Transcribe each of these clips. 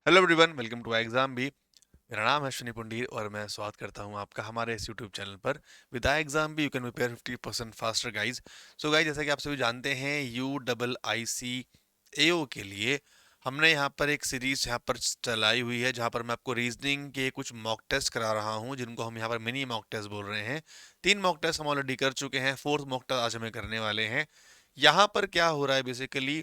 Hello everyone, welcome to exam भी। मेरा नाम है अश्विनी पुंडीर और मैं स्वागत करता हूं आपका हमारे इस यूट्यूब चैनल पर। विद एग्जाम भी you can prepare 50% faster guys. So guys, जैसा कि आप सभी जानते हैं, UIIC AO के लिए हमने यहाँ पर एक सीरीज यहाँ पर चलाई हुई है, जहाँ पर मैं आपको रीजनिंग के कुछ मॉक टेस्ट करा रहा हूँ, जिनको हम यहाँ पर मिनी मॉक टेस्ट बोल रहे हैं। 3 मॉक टेस्ट हम ऑलरेडी कर चुके हैं, 4th मॉक टेस्ट आज हमें करने वाले हैं। यहाँ पर क्या हो रहा है बेसिकली,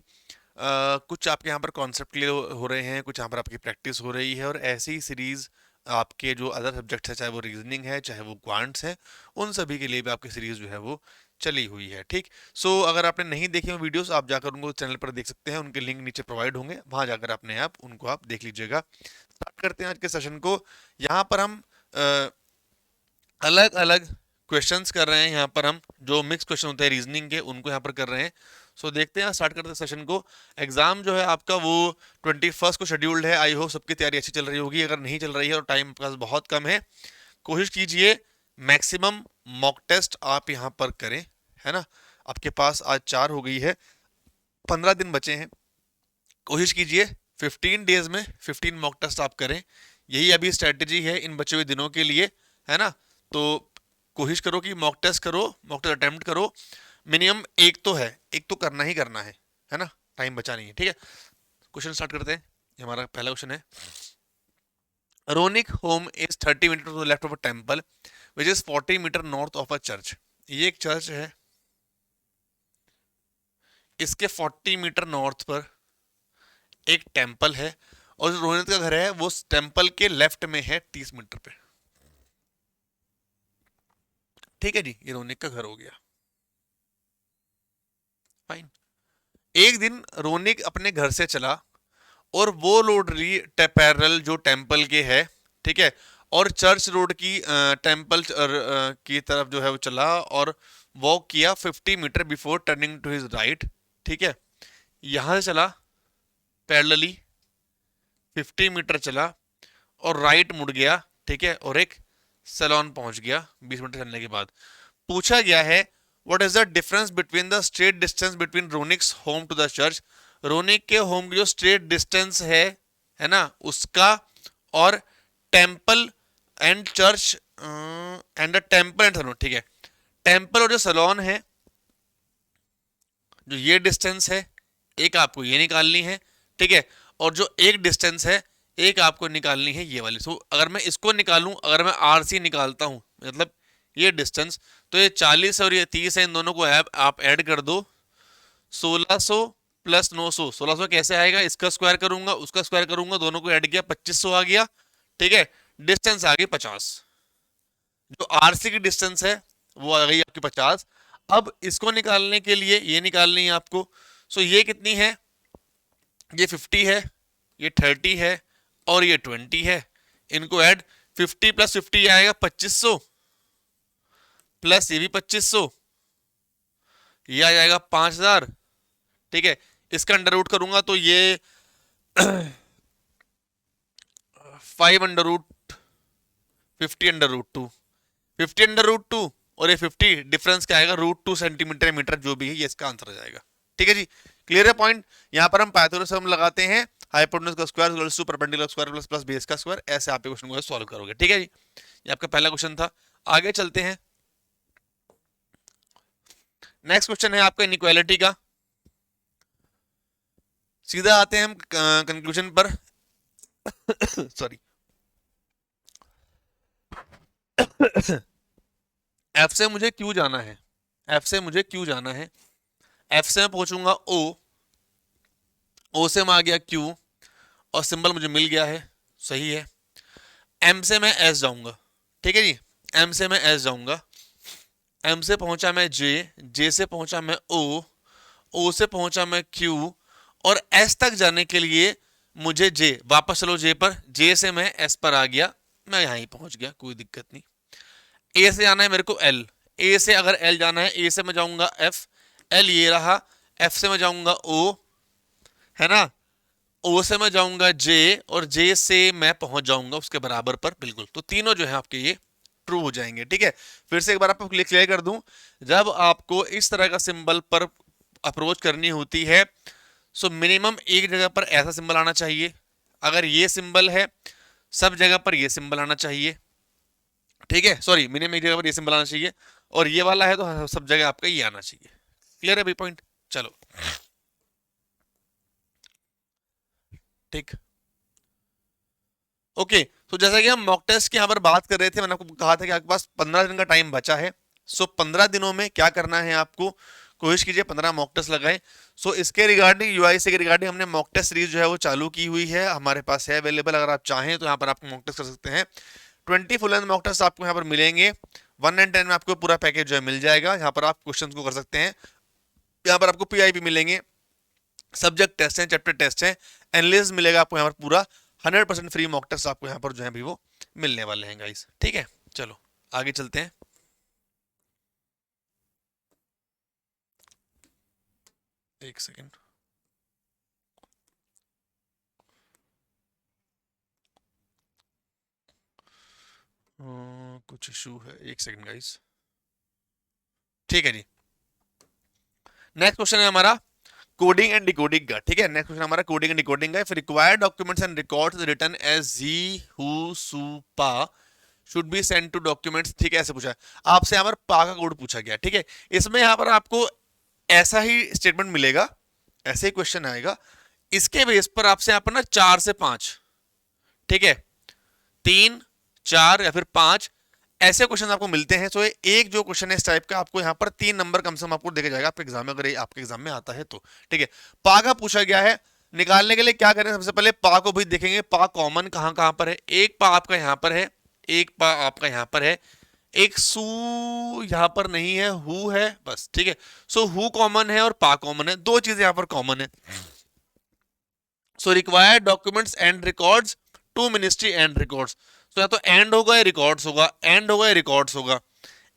कुछ आपके यहाँ पर कॉन्सेप्ट क्लियर हो रहे हैं, कुछ यहाँ पर आपकी प्रैक्टिस हो रही है, और ऐसी ही सीरीज आपके जो अदर सब्जेक्ट्स है, चाहे वो रीजनिंग है चाहे वो क्वांट्स है, उन सभी के लिए भी आपकी सीरीज जो है वो चली हुई है। ठीक। सो अगर आपने नहीं देखी हो वीडियोस, आप जाकर उनको चैनल पर देख सकते हैं, उनके लिंक नीचे प्रोवाइड होंगे, वहां जाकर अपने आप उनको आप देख लीजिएगा। स्टार्ट करते हैं आज के सेशन को। यहाँ पर हम अलग अलग क्वेश्चंस कर रहे हैं। यहाँ पर हम जो मिक्स क्वेश्चन होते हैं रीजनिंग के, उनको यहाँ पर कर रहे हैं। सो देखते हैं, स्टार्ट करते हैं सेशन को। एग्जाम जो है आपका वो 21 को शेड्यूल्ड है। आई होप सबकी तैयारी अच्छी चल रही होगी। अगर नहीं चल रही है और टाइम आपके पास बहुत कम है, कोशिश कीजिए मैक्सिमम मॉक टेस्ट आप यहाँ पर करें, है ना। आपके पास आज 4 हो गई है, 15 दिन बचे हैं। कोशिश कीजिए 15 डेज में 15 मॉक टेस्ट आप करें। यही अभी स्ट्रेटेजी है इन बचे हुए दिनों के लिए, है ना। तो कोशिश करो कि मॉक टेस्ट करो, मॉक टेस्ट अटेम्प्ट करो। मिनिमम एक तो है, एक तो करना ही करना है ना। टाइम बचा नहीं है, ठीक है। क्वेश्चन स्टार्ट करते हैं। ये हमारा पहला क्वेश्चन है। Ronik home is 30 metre to the left of a temple which is 40 metre north of a church. ये एक चर्च है, इसके 40 मीटर नॉर्थ पर एक टेम्पल है, और जो रोहित का घर है वो टेम्पल के लेफ्ट में है 30 मीटर पे। ठीक है जी, ये रोनिक का घर हो गया। फाइन। एक दिन रोनिक अपने घर से चला और वो रोड ली पैरेलल जो टेम्पल के है, ठीक है। और चर्च रोड की टेम्पल की तरफ जो है वो चला और वॉक किया 50 metre before turning to his right. ठीक है, यहां से चला पैरेलली 50 मीटर चला और राइट मुड़ गया, ठीक है, और एक सैलॉन पहुंच गया 20 मीटर चलने के बाद। पूछा गया है what is the difference between the straight distance between Ronnie's home to the church. रोनिक के होम की जो स्ट्रेट डिस्टेंस है ना, उसका, और temple and church and the temple and saloon. ठीक है, टेम्पल और जो सैलून है, जो ये डिस्टेंस है, एक आपको ये निकालनी है, ठीक है। और जो एक डिस्टेंस है, एक आपको निकालनी है ये वाली। सो अगर मैं इसको निकालूं, अगर मैं RC निकालता हूं, मतलब ये डिस्टेंस, तो ये 40 और ये 30 है, इन दोनों को आप ऐड कर दो। 1600 प्लस 900, 1600 कैसे आएगा, इसका स्क्वायर करूंगा उसका स्क्वायर करूंगा, दोनों को ऐड किया 2500 आ गया। ठीक है, डिस्टेंस आ गई 50। जो RC की डिस्टेंस है वो आ गई आपकी 50। अब इसको निकालने के लिए ये निकालनी है आपको। सो ये कितनी है, ये 50 है, ये 30 है, और ये 20 है। इनको ऐड, 50 प्लस 50 आएगा 2500, प्लस ये भी 2500, ये आ जाएगा 5000। ठीक है, इसका अंडर रूट करूंगा तो ये 5 under root 50 under root 2, 50 under root 2, और ये 50 डिफरेंस क्या आएगा, √2 सेंटीमीटर मीटर जो भी है, ये इसका आंसर आ जाएगा। ठीक है जी, क्लियर है पॉइंट। यहां पर हम पाइथागोरस हम लगाते हैं, हाइपोटेन्यूज का square equals to perpendicular square plus plus base का स्क्वायर। ऐसे आप क्वेश्चन को सॉल्व करोगे। ठीक है जी, ये आपका पहला क्वेश्चन था। आगे चलते हैं। नेक्स्ट क्वेश्चन है आपका इनइक्वालिटी का। सीधा आते हैं हम कंक्लूजन पर। सॉरी। एफ से मुझे क्यू जाना है, एफ से मुझे क्यू जाना है। एफ से मैं पहुंचूंगा ओ, ओ से मैं आ गया क्यू, और सिंबल मुझे मिल गया है, सही है। एम से मैं एस जाऊंगा, ठीक है जी, एम से मैं एस जाऊंगा। एम से पहुंचा मैं जे, जे से पहुंचा मैं ओ, ओ से पहुंचा मैं क्यू, और एस तक जाने के लिए मुझे जे, वापस चलो जे पर, जे से मैं एस पर आ गया, मैं यहां ही पहुंच गया, कोई दिक्कत नहीं। ए से जाना है मेरे को एल, ए से अगर एल जाना है, ए से मैं जाऊंगा एफ, एल ये रहा, एफ से मैं जाऊंगा ओ, है ना, ओ से मैं जाऊंगा जे, और जे से मैं पहुंच जाऊंगा उसके बराबर पर, बिल्कुल। तो तीनों जो है आपके ये ट्रू हो जाएंगे। ठीक है, फिर से एक बार आपको क्लियर कर दूं, जब आपको इस तरह का सिंबल पर अप्रोच करनी होती है, सो मिनिमम एक जगह पर ऐसा सिंबल आना चाहिए, अगर ये सिंबल है सब जगह पर ये सिंबल आना चाहिए, ठीक है, सॉरी मिनिमम एक जगह पर ये सिंबल आना चाहिए, और ये वाला है तो सब जगह आपका ये आना चाहिए। क्लियर है भाई पॉइंट? चलो ठीक, ओके। तो जैसा कि हम मॉक टेस्ट की यहाँ पर बात कर रहे थे, मैंने आपको कहा था कि आपके पास 15 दिन का टाइम बचा है। सो 15 दिनों में क्या करना है आपको, कोशिश कीजिए 15 मॉक टेस्ट लगाएं। सो इसके रिगार्डिंग यूआईसी के रिगार्डिंग हमने मॉक टेस्ट सीरीज जो है वो चालू की हुई है, हमारे पास है अवेलेबल, अगर आप चाहें तो यहाँ पर आप मॉक टेस्ट कर सकते हैं। 20 फुल लेंथ मॉक टेस्ट आपको यहाँ पर मिलेंगे, 1 and 10 में आपको पूरा पैकेज जो है मिल जाएगा। यहाँ पर आप क्वेश्चन को कर सकते हैं, यहाँ पर आपको पीआईबी मिलेंगे, सब्जेक्ट टेस्ट है, चैप्टर टेस्ट है, एनालिसिस मिलेगा आपको यहाँ पर पूरा 100% फ्री मॉक टेस्ट आपको यहाँ पर जो है भी वो मिलने वाले हैं गाइस, ठीक है। चलो आगे चलते हैं। एक सेकेंड, कुछ इशू है, एक सेकेंड गाइस, ठीक है जी। नेक्स्ट क्वेश्चन है हमारा कोडिंग एंड डिकोडिंग का, ठीक है। नेक्स्ट क्वेश्चन हमारा कोडिंग एंड डिकोडिंग का। If required documents and records written as जी हु सु पा should be send to documents, ठीक है, ऐसे पूछा है आपसे, यहाँ पर पा का कोड पूछा गया, ठीक है। इसमें यहाँ पर आपको ऐसा ही स्टेटमेंट मिलेगा, ऐसे ही क्वेश्चन आएगा, इसके बेस पर आपसे यहाँ पर ना 4 से 5, ठीक है, 3, 4 या फिर 5 ऐसे क्वेश्चन आपको मिलते हैं। तो एक जो क्वेश्चन है इस टाइप का, आपको यहाँ पर 3 नंबर कम से कम आपको देके जाएगा आपके एग्जाम में, अगर ये आपके एग्जाम में आता है तो, ठीक है। पा का पूछा गया है, निकालने के लिए क्या करें, सबसे पहले पा को भी देखेंगे, पा कॉमन कहाँ कहाँ पर है। एक पा आपका यहाँ पर है, एक पा आपका यहाँ पर है, एक सू यहाँ पर नहीं है, हु है बस, ठीक है। सो हु कॉमन है और पा कॉमन है, दो चीजें यहाँ पर कॉमन है। So required documents and records to ministry and records, तो या तो एंड होगा या रिकॉर्ड्स होगा, एंड होगा या रिकॉर्ड्स होगा।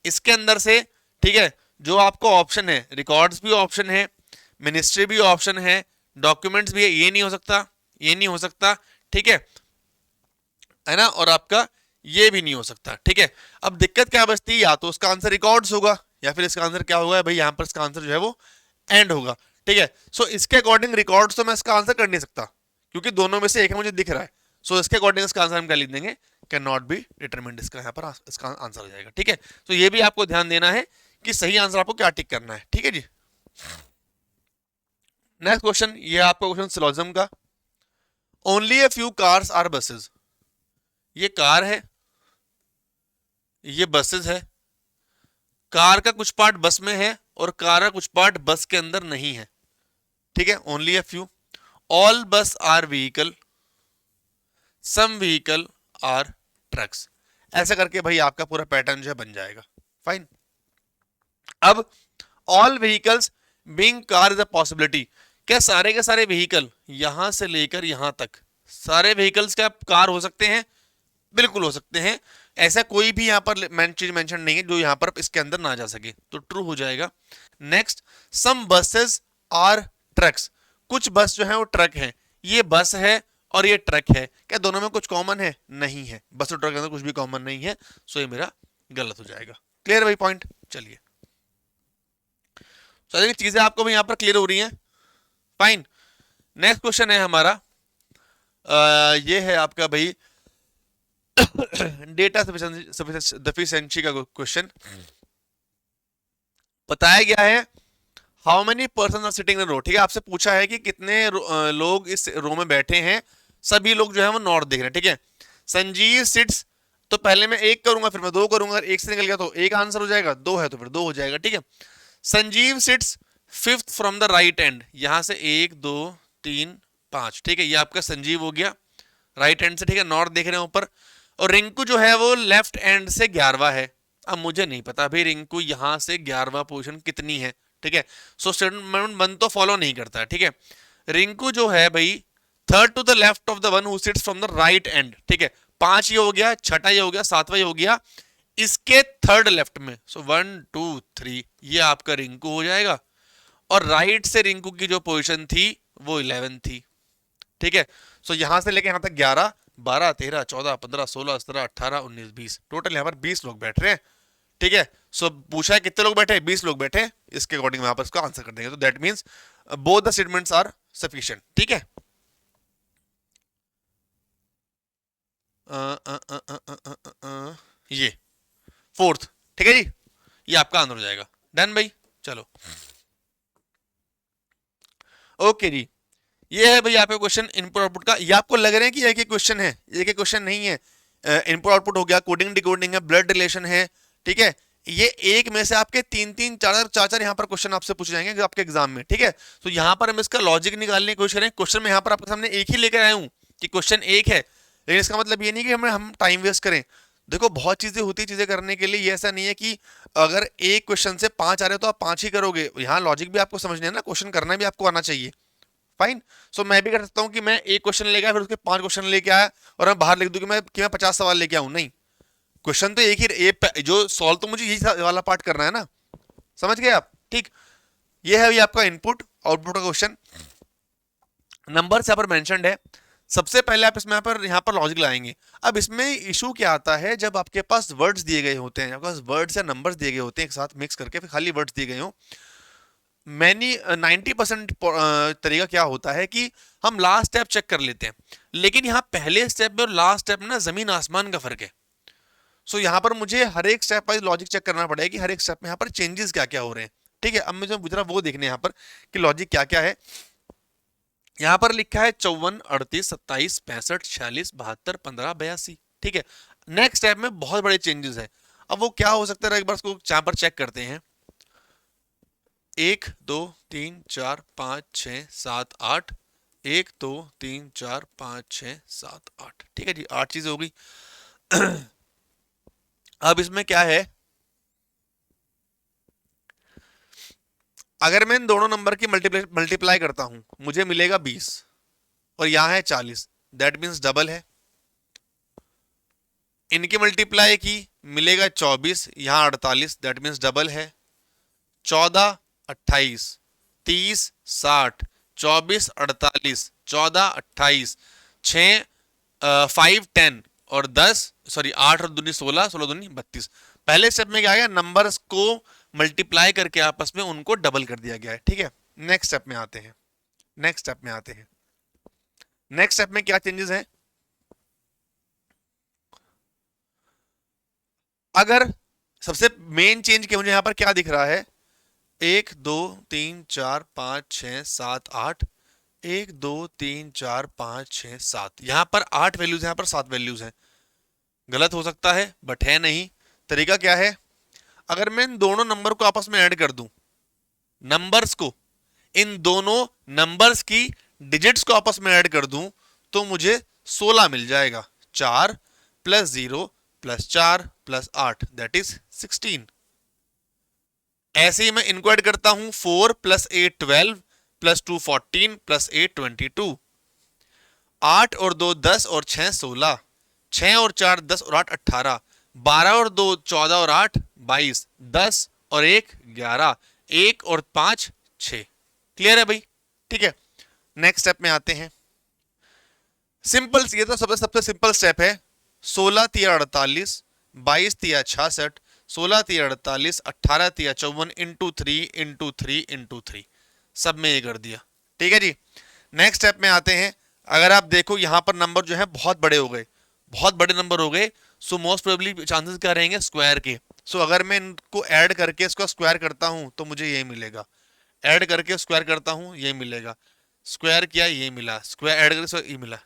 इसके अंदर से, ठीक है, जो आपको ऑप्शन है, रिकॉर्ड्स भी ऑप्शन है, मिनिस्ट्री भी ऑप्शन है, डॉक्यूमेंट्स भी है, ये नहीं हो सकता, ये नहीं हो सकता, ठीक है ना, और आपका ये भी नहीं हो सकता, ठीक है। अब दिक्कत क्या बचती है, या तो उसका आंसर रिकॉर्ड्स होगा या फिर इसका आंसर क्या होगा भाई, यहां पर इसका आंसर जो है वो एंड होगा, ठीक है। सो इसके अकॉर्डिंग रिकॉर्ड्स तो मैं इसका आंसर कर नहीं सकता क्योंकि दोनों में से एक है मुझे दिख रहा है। सो इसके अकॉर्डिंग इसका आंसर हम क्या लिख देंगे, कैन नॉट बी डिटरमिन्ड, इसका यहाँ पर इसका आंसर हो जाएगा, ठीक है। तो ये भी आपको ध्यान देना है कि सही आंसर आपको क्या टिक करना है, ठीक है जी। नेक्स्ट क्वेश्चन, ये आपका क्वेश्चन सिलोजिज्म का। Only a few cars are buses, ये कार है, ये बसेस है, कार का कुछ पार्ट बस में है और कार का कुछ पार्ट बस के अंदर नहीं है, ठीक है। Only a few, all bus are vehicle, some vehicle are trucks, ऐसा करके भाई आपका पूरा पैटर्न जो है बन जाएगा, फाइन। अब all vehicles being car is a possibility, क्या सारे के सारे व्हीकल यहां से लेकर यहां तक सारे व्हीकल्स क्या कार हो सकते हैं? बिल्कुल हो सकते हैं, ऐसा कोई भी यहां पर चीज मेंशन नहीं है जो यहां पर इसके अंदर ना जा सके, तो ट्रू हो जाएगा। Next, some buses are trucks, कुछ बस जो है वो ट्रक है, ये बस है और ये ट्रक है, क्या दोनों में कुछ कॉमन है? नहीं है, बस और ट्रक के अंदर कुछ भी कॉमन नहीं है, सो ये मेरा गलत हो जाएगा। क्लियर भाई पॉइंट? चलिए चलिए चीजें आपको भी यहां पर क्लियर हो रही हैं, फाइन। नेक्स्ट क्वेश्चन है हमारा, ये है आपका भाई डेटा सफिशिएंसी का क्वेश्चन। बताया गया है how many person are sitting in row, ठीक है, आपसे पूछा है कि कितने लोग इस रो में बैठे हैं, सभी लोग जो है वो नॉर्थ देख रहे हैं, ठीक है। संजीव सिट्स, तो पहले मैं एक करूंगा फिर मैं दो करूंगा, एक से निकल गया तो एक आंसर हो जाएगा, दो है तो फिर दो हो जाएगा, ठीक है। Sanjeev sits fifth from the right end, यहां से 1 2 3 5, ठीक है, ये आपका संजीव हो गया राइट एंड से, ठीक है, नॉर्थ देख रहे हैं ऊपर। और रिंकू जो है वो लेफ्ट एंड से 11वां है। अब मुझे नहीं पता भाई रिंकू यहां से 11वां पोजीशन कितनी है, ठीक है। सो स्टेटमेंट 1 तो फॉलो नहीं करता है, ठीक है। रिंकू जो है भाई third to the left of the one who sits from the right end, ठीक है, 5 ये हो गया, छठा ये हो गया, 7वां ये हो गया, इसके थर्ड लेफ्ट में, सो 1 2 3 ये आपका रिंकू हो जाएगा। और राइट से रिंकू की जो पोजीशन थी वो 11 थी, ठीक है। सो यहां से लेके यहां तक 11 12 13 14 15 16 17 18 19 20, टोटल यहां पर 20 लोग बैठ रहे हैं, ठीक है। सो पूछा है कितने लोग बैठे, 20 लोग बैठे, इसके अकॉर्डिंग यहां पर इसका आंसर कर देंगे, तो that means both the statements are sufficient, ठीक है। ये फोर्थ, ठीक है जी, ये आपका आंसर हो जाएगा। डन भाई, चलो ओके जी। ये है भाई आपका क्वेश्चन इनपुट आउटपुट का। ये आपको लग रहे हैं कि एक एक क्वेश्चन है, एक एक क्वेश्चन नहीं है। इनपुट आउटपुट हो गया, कोडिंग डिकोडिंग है, ब्लड रिलेशन है, ठीक है। ये एक में से आपके तीन तीन चार चार चार यहाँ पर क्वेश्चन आपसे पूछे जाएंगे आपके एग्जाम में, ठीक है। तो यहाँ पर हम इसका लॉजिक निकालने की कोशिश करें। क्वेश्चन में यहाँ पर आपके सामने एक ही लेकर आया हूँ कि क्वेश्चन एक है, लेकिन इसका मतलब ये नहीं कि हम टाइम वेस्ट करें। देखो बहुत चीजें होती है चीजें करने के लिए, ये ऐसा नहीं है कि अगर एक क्वेश्चन से 5 आ रहे हो तो आप 5 ही करोगे। यहाँ लॉजिक भी आपको समझना है ना, क्वेश्चन करना भी आपको आना चाहिए। फाइन। सो मैं भी कर सकता हूँ कि मैं एक क्वेश्चन लेके आया, फिर उसके 5 क्वेश्चन लेके आया और मैं बाहर लिख दूं कि मैं 50 सवाल लेके आऊं। नहीं, क्वेश्चन तो एक ही, जो सॉल्व तो मुझे यही वाला पार्ट करना है ना, समझ गए आप, ठीक। ये है ये आपका इनपुट आउटपुट का क्वेश्चन। नंबर यहाँ पर मेंशन्ड है। सबसे पहले आप इसमें यहाँ पर लॉजिक लाएंगे। अब इसमें इशू क्या आता है, जब आपके पास वर्ड्स दिए गए होते हैं, आपके पास वर्ड्स या नंबर्स दिए गए होते हैं एक साथ मिक्स करके, फिर खाली वर्ड्स दिए गए हो, मैनी 90% तरीका क्या होता है कि हम लास्ट स्टेप चेक कर लेते हैं, लेकिन यहाँ पहले स्टेप में और लास्ट स्टेप में ना जमीन आसमान का फर्क है। सो यहाँ पर मुझे हर एक स्टेप वाइज लॉजिक चेक करना पड़ेगा कि हर एक स्टेप में यहाँ पर चेंजेस क्या क्या हो रहे हैं, ठीक है। अब मुझे पूछ रहा वो देखने यहाँ पर कि लॉजिक क्या क्या है। यहाँ पर लिखा है 54, 38, 27, 65, 46, 72, 15, 82, ठीक है। नेक्स्ट स्टेप में बहुत बड़े चेंजेस है। अब वो क्या हो सकता है, एक बार उसको यहाँ पर चेक करते हैं। 1 2 3 4 5 6 7 8, 1 2 3 4 5 6 7 8, ठीक है जी, 8 चीजें हो गई। अब इसमें क्या है, अगर मैं इन दोनों नंबर की मल्टीप्लाई करता हूं मुझे मिलेगा 20, और यहां है 40, दैट मीन्स डबल है। इनकी मल्टीप्लाई की मिलेगा 24, यहां 48, दैट मीन्स डबल है। 14, 28, 30, 60, 24, 48, 14, 28, 6, 5, 10 और 10, सॉरी 8 और दूनी 16, 16 दूनी 32। पहले स्टेप में क्या गया, नंबर्स को मल्टीप्लाई करके आपस में उनको डबल कर दिया गया है, ठीक है। नेक्स्ट स्टेप में आते हैं, नेक्स्ट स्टेप में आते हैं। नेक्स्ट स्टेप में क्या चेंजेस हैं, अगर सबसे मेन चेंज क्या मुझे यहां पर क्या दिख रहा है, 1 2 3 4 5 6 7 8, 1 2 3 4 5 6 7, यहां पर 8 वैल्यूज, यहां पर 7 वैल्यूज हैं। गलत हो सकता है बट है नहीं। तरीका क्या है, अगर मैं इन दोनों नंबर को आपस में ऐड कर दूं, नंबर्स को, इन दोनों नंबर्स की डिजिट्स को आपस में ऐड कर दूं, तो मुझे 16 मिल जाएगा। 4 plus 0 plus 4 plus 8, that is 16। ऐसे ही मैं इनको ऐड करता हूं, 4 प्लस 8 12 प्लस 2 14 प्लस 8 22, 8 और 2 10 और 6 16, 6 और 4 10 और 8 18, 12 और 2 14 और 8 22, 10 और 1 11, 1 और 5 6। क्लियर है भाई, ठीक है। नेक्स्ट स्टेप में आते हैं। सिंपल, ये तो सबसे सबसे सिंपल स्टेप है। 16 तिया 48, 22 तिया 66, 16 तिया 48, 18 तिया 54, इंटू 3 इंटू 3 इंटू 3, सब में ये कर दिया, ठीक है जी। नेक्स्ट स्टेप में आते हैं। अगर आप देखो यहाँ पर नंबर जो है बहुत बड़े हो गए, बहुत बड़े नंबर हो गए, सो मोस्ट प्रोबेबली चांसेस क्या रहेंगे, स्क्वायर के। सो अगर मैं इनको ऐड करके इसको स्क्वायर करता हूं तो मुझे ये मिलेगा, ऐड करके स्क्वायर करता हूं ये मिलेगा, स्क्वायर किया ये मिला, स्क्वायर ऐड करके ये मिला,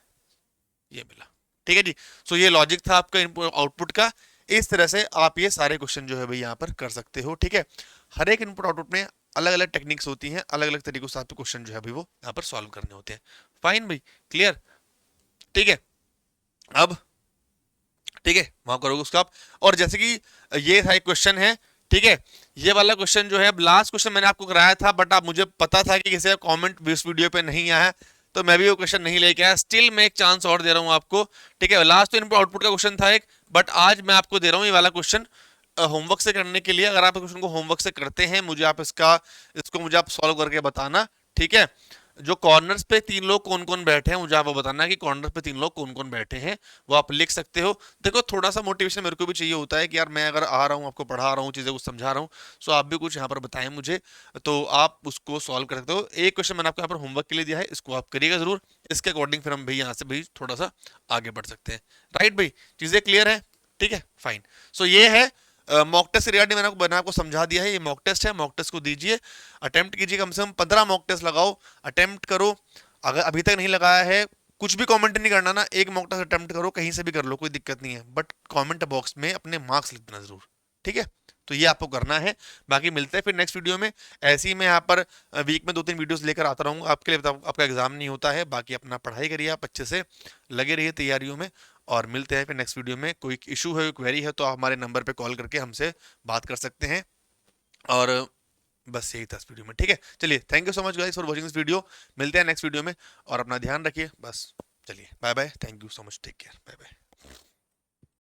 ये मिला, ठीक है जी। सो ये लॉजिक था आपका इनपुट आउटपुट का। इस तरह से आप ये सारे क्वेश्चन जो है भाई यहाँ पर कर सकते हो, ठीक है। हर एक इनपुट आउटपुट में अलग अलग टेक्निक्स होती हैं, अलग अलग तरीकों से आपको क्वेश्चन जो है भाई वो यहाँ पर सॉल्व करने होते हैं। फाइन भाई, क्लियर, ठीक है। अब ठीक है, वहां करोगे उसका आप। और जैसे कि ये था एक क्वेश्चन है, ठीक है। ये वाला क्वेश्चन जो है लास्ट क्वेश्चन मैंने आपको कराया था, बट आप मुझे पता था कि किसी का कमेंट इस वीडियो पे नहीं आया, तो मैं भी वो क्वेश्चन नहीं लेके आया। स्टिल मैं एक चांस और दे रहा हूं आपको, ठीक है। लास्ट तो इनपुट आउटपुट का क्वेश्चन था एक, बट आज मैं आपको दे रहा हूं ये वाला क्वेश्चन होमवर्क से करने के लिए। अगर आप क्वेश्चन को होमवर्क से करते हैं, मुझे आप इसको मुझे आप सॉल्व करके बताना, ठीक है। जो कॉर्नर्स पे 3 लोग कौन कौन बैठे हैं मुझे आपको बताना है कि कॉर्नर्स पे 3 लोग कौन कौन बैठे हैं, वो आप लिख सकते हो। देखो थोड़ा सा मोटिवेशन मेरे को भी चाहिए होता है कि यार मैं अगर आ रहा हूँ आपको पढ़ा रहा हूँ चीज़ें कुछ समझा रहा हूँ, सो आप भी कुछ यहाँ पर बताएं मुझे, तो आप उसको सॉल्व कर सकते हो। एक क्वेश्चन मैंने आपको यहाँ पर होमवर्क के लिए दिया है, इसको आप करिएगा जरूर, इसके अकॉर्डिंग फिर हम भाई यहाँ से भाई थोड़ा सा आगे बढ़ सकते हैं। राइट भाई, चीज़ें क्लियर है? ठीक है, फाइन। सो ये है मॉक टेस्ट रिगार्डिंग मैंने आपको समझा दिया है। ये मॉक टेस्ट है, मॉक टेस्ट को दीजिए, अटेम्प्ट कीजिए, कम से कम 15 मॉक टेस्ट लगाओ, अटेम्प्ट करो। अगर अभी तक नहीं लगाया है, कुछ भी कमेंट नहीं करना ना, एक मॉक टेस्ट अटेम्प्ट करो, कहीं से भी कर लो, कोई दिक्कत नहीं है, बट कमेंट बॉक्स में अपने मार्क्स लिख देना जरूर, ठीक है? तो ये आपको करना है। बाकी मिलते हैं फिर नेक्स्ट वीडियो में। ऐसे ही मैं यहाँ पर वीक में 2-3 वीडियोस लेकर आता रहूँगा आपके लिए, आपका एग्जाम नहीं होता है। बाकी अपना पढ़ाई करिए, आप अच्छे से लगे रहिए तैयारियों में, और मिलते हैं फिर नेक्स्ट वीडियो में। कोई इशू है, क्वेरी है, तो आप हमारे नंबर पे कॉल करके हमसे बात कर सकते हैं। और बस यही था इस वीडियो में, ठीक है? चलिए, thank you so much guys for watching this video. मिलते हैं नेक्स्ट वीडियो में, और अपना ध्यान रखिए बस। चलिए, bye bye, thank you so much, take care, bye bye.